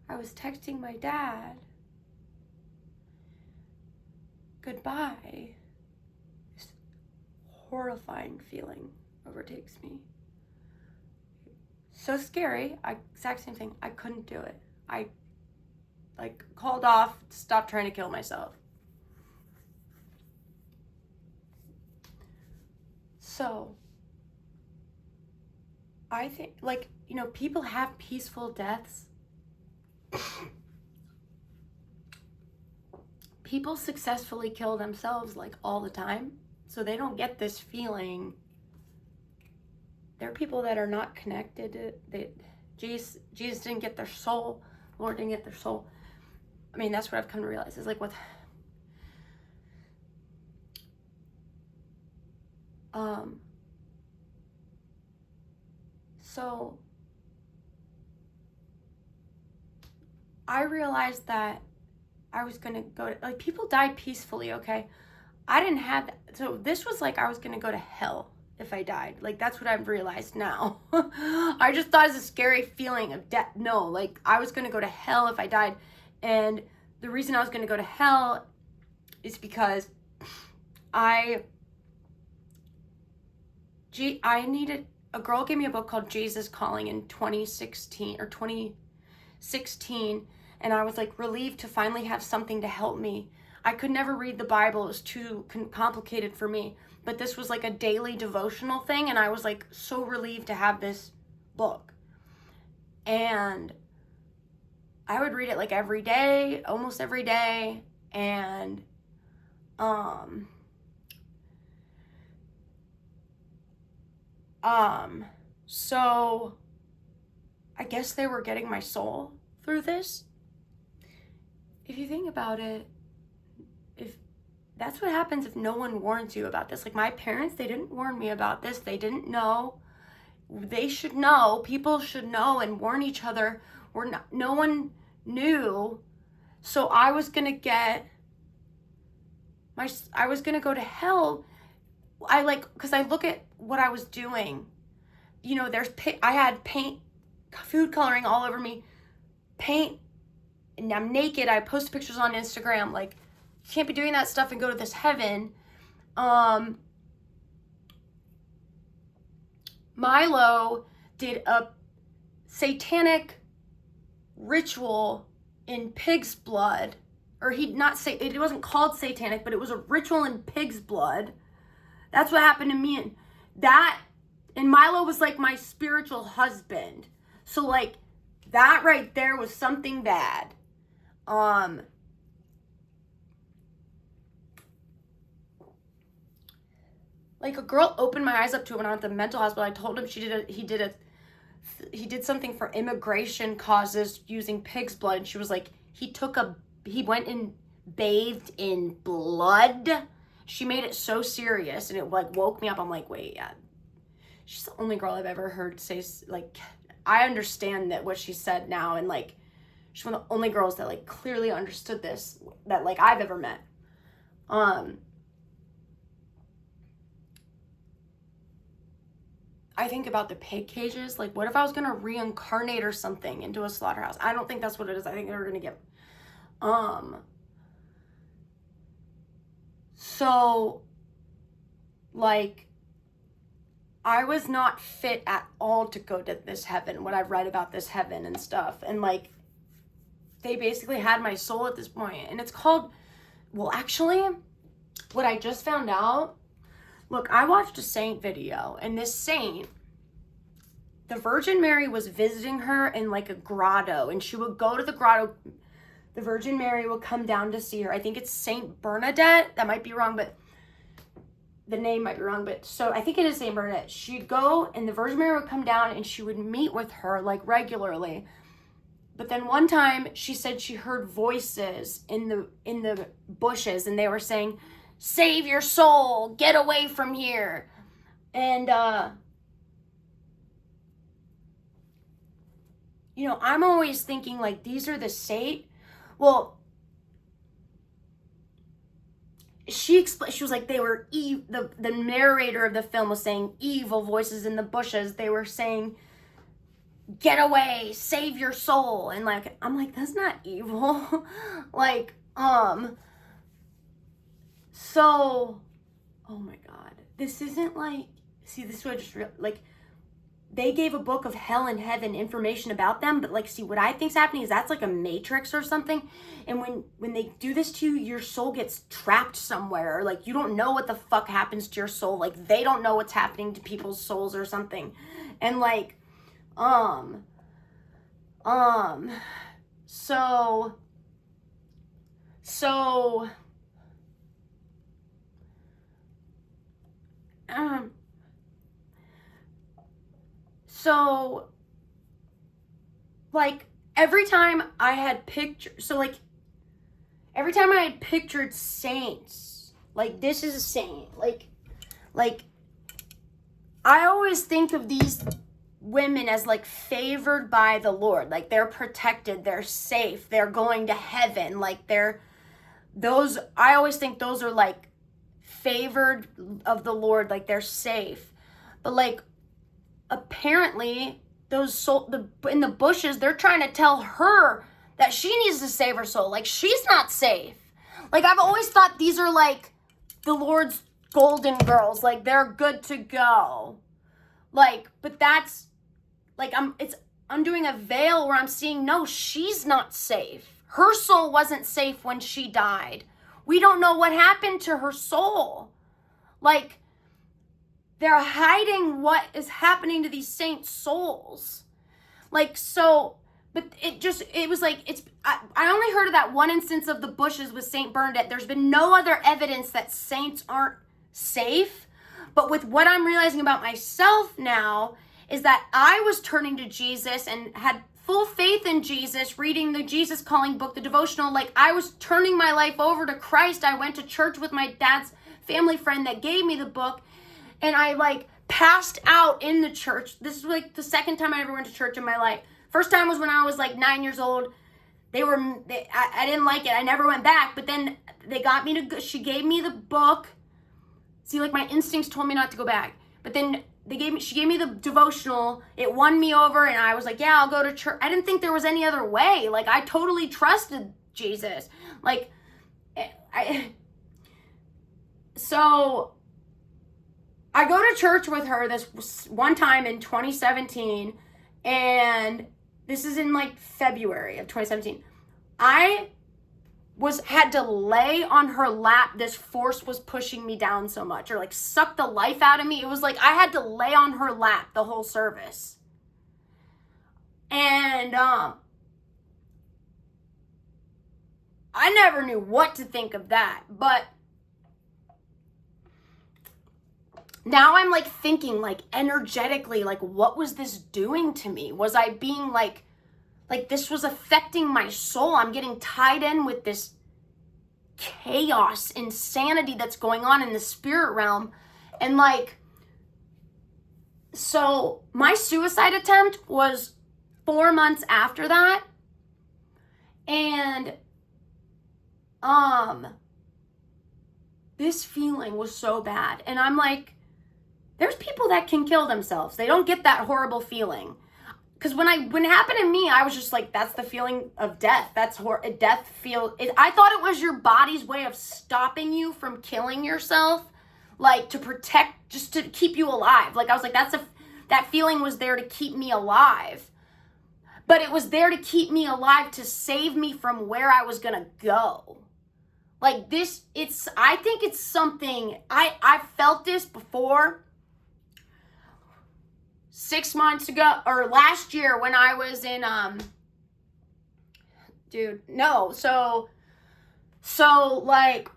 I was texting my dad goodbye. This horrifying feeling overtakes me. So scary. Exact same thing. I couldn't do it. I called off, stopped trying to kill myself. So I think, people have peaceful deaths. People successfully kill themselves all the time, so they don't get this feeling. There are people that are not connected. Jesus didn't get their soul. Lord didn't get their soul. I mean, that's what I've come to realize. Is with so I realized that I was gonna go to, people died peacefully, okay? I didn't have that. So this was I was gonna go to hell if I died. That's what I've realized now. I just thought it was a scary feeling of death. No, I was gonna go to hell if I died. And the reason I was gonna go to hell is because a girl gave me a book called Jesus Calling in 2016 or 2016, and I was relieved to finally have something to help me. I could never read the Bible. It was too complicated for me, but this was a daily devotional thing, and I was so relieved to have this book. And I would read it every day, almost every day, and so I guess they were getting my soul through this. If you think about it, if that's what happens if no one warns you about this. My parents, they didn't warn me about this. They didn't know. They should know. People should know and warn each other. No one knew. So I was gonna I was gonna go to hell. Because I look at what I was doing. I had paint, food coloring all over me, paint, and I'm naked. I post pictures on Instagram. You can't be doing that stuff and go to this heaven. Milo did a satanic ritual in pig's blood, or it wasn't called satanic, but it was a ritual in pig's blood. That's what happened to me, and Milo was my spiritual husband. So that right there was something bad. A girl opened my eyes up to it when I went to the mental hospital. I told him he did something for immigration causes using pig's blood. And she was he went and bathed in blood. She made it so serious, and it woke me up. I'm wait, yeah. She's the only girl I've ever heard say, I understand that what she said now, and she's one of the only girls that clearly understood this that I've ever met. I think about the pig cages. What if I was gonna reincarnate or something into a slaughterhouse? I don't think that's what it is. I think they're gonna get so I was not fit at all to go to this heaven, what I've read about this heaven and stuff. And they basically had my soul at this point. And it's called, actually, what I just found out, look, I watched a saint video, and this saint, the Virgin Mary was visiting her in a grotto, and she would go to the grotto. The Virgin Mary would come down to see her. I think it's Saint Bernadette. That might be wrong, but the name might be wrong, but so I think it is Saint Bernadette. She'd go, and the Virgin Mary would come down, and she would meet with her regularly. But then one time she said she heard voices in the bushes, and they were saying, "Save your soul, get away from here." And I'm always thinking these are the saint. Well, she was they were the narrator of the film was saying evil voices in the bushes. They were saying, get away, save your soul. And like, I'm like, that's not evil. Like, so, oh my God, this isn't like, see, this is what I just like, they gave a book of hell and heaven information about them, but like, see, what I think's happening is that's like a matrix or something. And when they do this to you, your soul gets trapped somewhere, or like, you don't know what the fuck happens to your soul. Like, they don't know what's happening to people's souls or something. And like, so, like, every time I had pictured saints, like, this is a saint, like, I always think of these women as like favored by the Lord, like they're protected, they're safe, they're going to heaven, like I always think those are like favored of the Lord, like they're safe. But like, apparently in the bushes, they're trying to tell her that she needs to save her soul, like she's not safe. Like, I've always thought these are like the Lord's golden girls, like they're good to go. Like, but that's like, I'm doing a veil where I'm seeing, no, she's not safe. Her soul wasn't safe when she died. We don't know what happened to her soul. Like, they're hiding what is happening to these saints' souls. Like, so, but it was like, I only heard of that one instance of the bushes with Saint Bernadette. There's been no other evidence that saints aren't safe. But with what I'm realizing about myself now is that I was turning to Jesus and had full faith in Jesus, reading the Jesus Calling book, the devotional. Like, I was turning my life over to Christ. I went to church with my dad's family friend that gave me the book, and I like passed out in the church. This is like the second time I ever went to church in my life. First time was when I was like 9 years old. I didn't like it. I never went back, but then they got me to go. She gave me the book. See, like, my instincts told me not to go back. But then she gave me the devotional. It won me over, and I was like, yeah, I'll go to church. I didn't think there was any other way. Like, I totally trusted Jesus. Like, so I go to church with her this one time in 2017, and this is in like February of 2017. I had to lay on her lap. This force was pushing me down so much, or like sucked the life out of me. It was like I had to lay on her lap the whole service. And I never knew what to think of that. But now I'm like thinking like energetically, like, what was this doing to me? Was I being like this was affecting my soul? I'm getting tied in with this chaos, insanity that's going on in the spirit realm. And like, so my suicide attempt was 4 months after that. And this feeling was so bad. And I'm like, there's people that can kill themselves. They don't get that horrible feeling. Because when it happened to me, I was just like, that's the feeling of death. That's death I thought it was your body's way of stopping you from killing yourself, like to protect, just to keep you alive. Like, I was like, that feeling was there to keep me alive. But it was there to keep me alive, to save me from where I was going to go. Like this, I think it's something, I felt this before. 6 months ago, or last year when I was in, so like,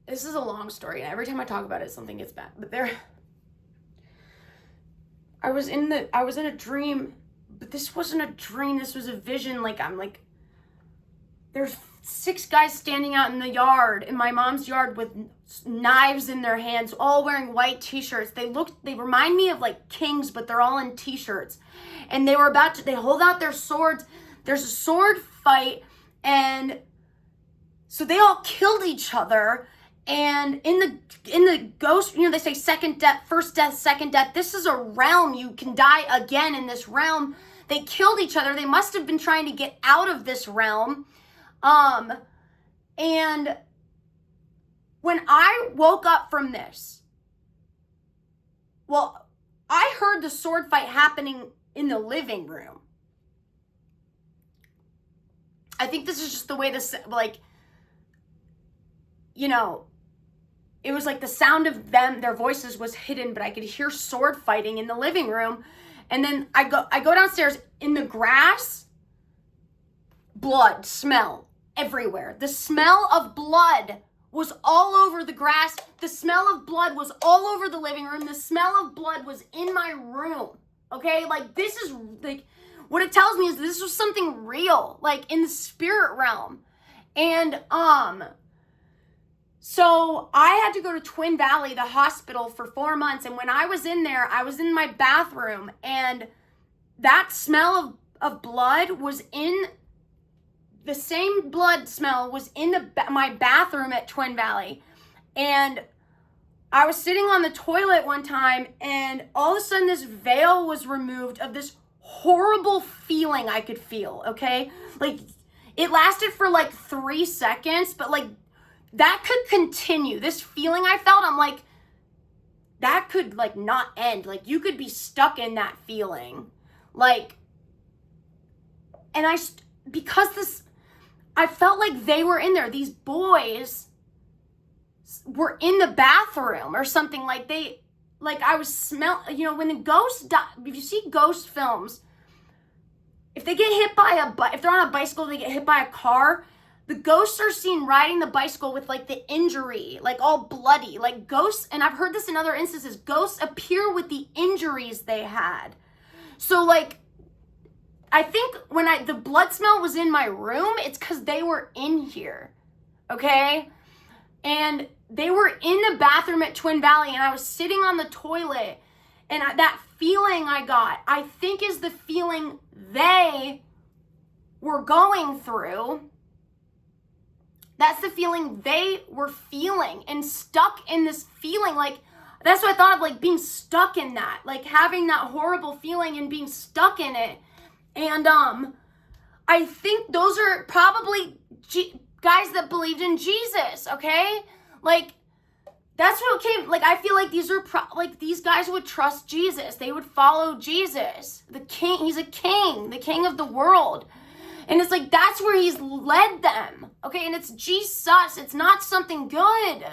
this is a long story, and every time I talk about it, something gets bad, but I was in a dream, but this wasn't a dream, this was a vision. Like, I'm like, there's 6 guys standing out in the yard, in my mom's yard, with knives in their hands, all wearing white t-shirts. They remind me of like kings, but they're all in t-shirts. And they hold out their swords. There's a sword fight. And so they all killed each other. And in the ghost, you know, they say second death, first death, second death. This is a realm. You can die again in this realm. They killed each other. They must have been trying to get out of this realm. And when I woke up from this, well, I heard the sword fight happening in the living room. I think this is just the way this, like, you know, it was like the sound of them, their voices was hidden, but I could hear sword fighting in the living room. And then I go downstairs, in the grass, blood smell everywhere. The smell of blood was all over the grass. The smell of blood was all over the living room. The smell of blood was in my room. Okay? Like, this is, like, what it tells me is this was something real, like, in the spirit realm. And, so I had to go to Twin Valley, the hospital, for 4 months. And when I was in there, I was in my bathroom, and that smell of blood was in, the same blood smell was in my bathroom at Twin Valley. And I was sitting on the toilet one time, and all of a sudden this veil was removed of this horrible feeling I could feel, okay? Like, it lasted for like 3 seconds, but like, that could continue. This feeling I felt, I'm like, that could like not end. Like, you could be stuck in that feeling. Like, and because this, I felt like they were in there. These boys were in the bathroom or something. Like, I was you know, when the ghosts die, if you see ghost films, if they get hit by if they're on a bicycle, they get hit by a car, the ghosts are seen riding the bicycle with like the injury, like all bloody. Like, ghosts, and I've heard this in other instances, ghosts appear with the injuries they had. So like, I think when the blood smell was in my room, it's because they were in here, okay? And they were in the bathroom at Twin Valley, and I was sitting on the toilet, and that feeling I got, I think, is the feeling they were going through. That's the feeling they were feeling, and stuck in this feeling. Like, that's what I thought of, like, being stuck in that, like having that horrible feeling and being stuck in it. And I think those are probably guys that believed in Jesus, okay? Like, that's what came, like, I feel like these are, like, these guys would trust Jesus. They would follow Jesus, the king. He's a king, the king of the world. And it's like, that's where he's led them, okay? And it's Jesus. It's not something good.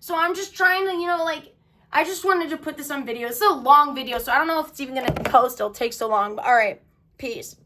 So I'm just trying to, you know, like, I just wanted to put this on video. It's a long video, so I don't know if it's even going to post. It'll take so long. But all right, peace.